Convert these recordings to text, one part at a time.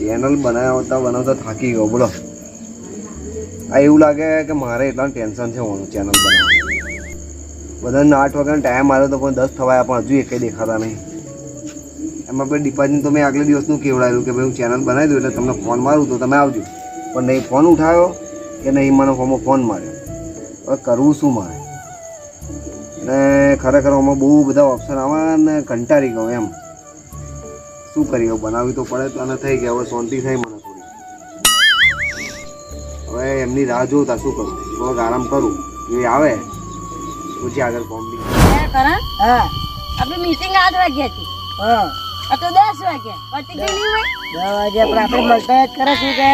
Channel બનાવતા થાકી ગયો બોલો. આ એવું લાગે કે મારે એટલા ટેન્શન છે ચેનલ બનાવવાનું. બધાને 8 વાગ્યાનો ટાઈમ આવ્યો તો પણ 10 થવાયા પણ હજુ એકેય દેખાતા નહીં. એમાં પછી ડિપાર્ટમેન્ટ તો મેં આગલે દિવસનું કેવડાવ્યું કે ભાઈ હું ચેનલ બનાવી દઉં એટલે તમને ફોન મારું તો તમે આવજો. પણ નહીં ફોન ઉઠાવ્યો કે નહીં મને ફોન માર્યો. હવે કરવું શું મારે? અને ખરેખર આમાં બહુ બધા ઓપ્શન આવે ને કંટાળી ગયો એમ. શું કરી બનાવવી તો પડે તો અને થઈ ગયા. હવે શાંતિ થઈ મને થોડી. હવે એમની રાહ જોતા શું કરું? થોડોક આરામ કરું. એ આવે પછી આગળ ફોન બી. હા આપણી મીટિંગ 8 વાગ્યા હતી. હા આ તો 10 વાગ્યા. પતી ગઈ નહીં હોય 10 વાગ્યા. પણ આપણે મળતા જ કરે શું કે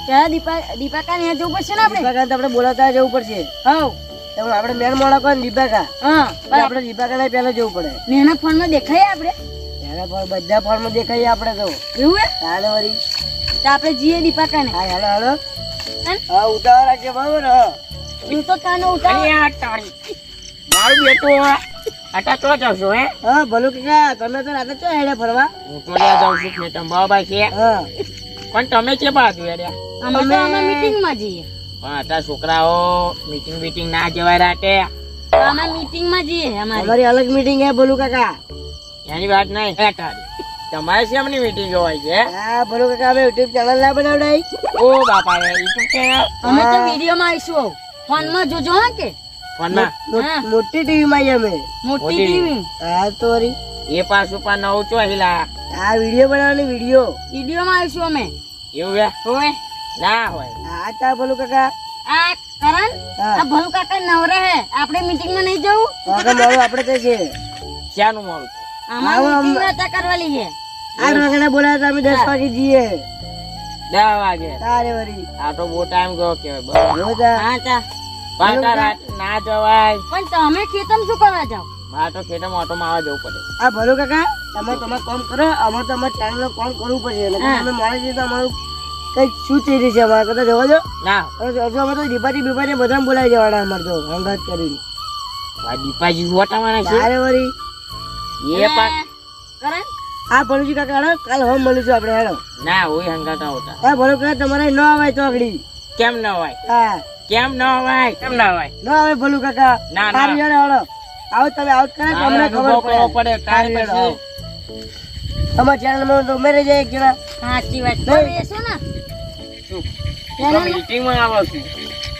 ત્યાં દીપાકા ને જવું પડશે ને. આપણે દીપાકા આપણે બોલાવતા જવું પડશે. હા આપણે મેન મોડા કોણ દીપાકા. હા પણ આપણે દીપાકા ને પહેલા જવું પડે. એના ફોન માં દેખાય આપણે. એના ફોન બધા ફોન માં દેખાય આપણે તો. એવું હે? હાલે વળી તો આપણે જઈએ દીપાકા ને. હા હાલો હાલો. હા ઉતાવળ રાખજે બરાબર. હું તો તાનો ઉતાવળ આ તાળી મારું બેટું આટા તો જાવ છો હે. હા ભલું કે તમે તો રાતે ચો હેડે ફરવા. હું તો લે જાઉં છું ખેતમ બાબા છે. હા પણ તમે કે બાજુ હેડ્યા? અમે મીટિંગ માં જઈએ. પણ આટા છોકરાઓ મીટિંગ ના જવાય રાતે. અમે મીટિંગ માં જઈએ. અમારી અલગ મીટિંગ હે ભલું કાકા. એની વાત નહીં હે તારી. તમારે શેમની મીટિંગ હોય છે? હા ભલું કાકા અમે YouTube ચેનલ ના બનાવડાઈ. ઓ બાપા YouTube ચેનલ અમે તો વિડિયો માં આવીશું. ફોન માં જોજો હા કે મોટી ટીવી માં અમે મોટી ટીવી. હા તો એ પાછું પણ નવું ચો હિલા. આ વિડિયો બનાવવાની વિડિયો માં આવીશું અમે. એવું હે? હોય ના હોય. હા તા ભલું કાકા. આ કરણ આ ભલું કાકા નવરા હે. આપણે મીટિંગ માં નહીં જવું? કાકા મોડું આપણે તો છે. ક્યાંનું મોડું? અમાર મીટિંગ રાતા કરવાની છે. આ વાગે બોલાયા અમે 10 વાગે જઈએ. 10 વાગે તારે વરી આ તો બહુ ટાઈમ ગયો કેવાય. હા તા પાટા રાત ના જવાય. પણ તમે ખેતમ શું કરવા જાવ? મારે તો ખેતમ ઓટો માં આવવા જવું પડે. આ ભલો કાકા તમે કામ કરો. અમારે તો અમારે ટાઈમ નું કામ કરવું પડશે. તમે મારે જઈએ તો અમારું કઈ શું થઈ રહ્યું છે? અમારે કદાચ જવા દો ના. અમે તો દીપાજી બધા બોલાવી જવાના. અમારે તો હંગાત કરીને દીપાજી વટાવાના છે. અરે વરી એ પાક કરે. હા ભલુજી કાકા હેડો કાલ હવે મળીશું આપણે. હેડો ના હોય હંગાત આવતા. હા ભલો કાકા તમારે ન આવાય તો આગળી. કેમ ન હોય? હા કેમ ન હોય? કેમ ના હોય? ન આવે ભલું કાકા. ના ના હેડો હેડો આવો તમે આઉટ કરે તો અમને ખબર પડે. તારે પછી અમાર ચેનલ માં તો મેરે જાય એક જણા. સાચી વાત તો બેસો ને. શું મીટિંગ માં આવો છું?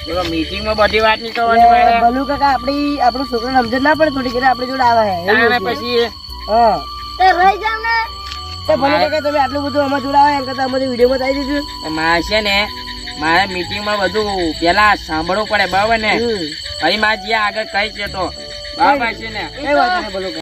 બોલો મીટિંગ માં બધી વાત ની કરવાની પડે. ભલું કાકા આપણું છોકરાને સમજણ ના પડે થોડી ઘરે આપણે જોડે આવે હે. અને પછી હા તે રહી જાવ ને. તે ભલું કાકા તમે આટલું બધું અમાર જોડે આવે એમ કરતા અમારી વિડિયો માં આવી દીધું. મારે છે ને મારે મીટિંગ માં બધું પેલા સાંભળવું પડે બરાબર ને. પછી મારે જે આગળ કઈ છે તો બરાબર છે ને. કઈ વાત નહીં ભલું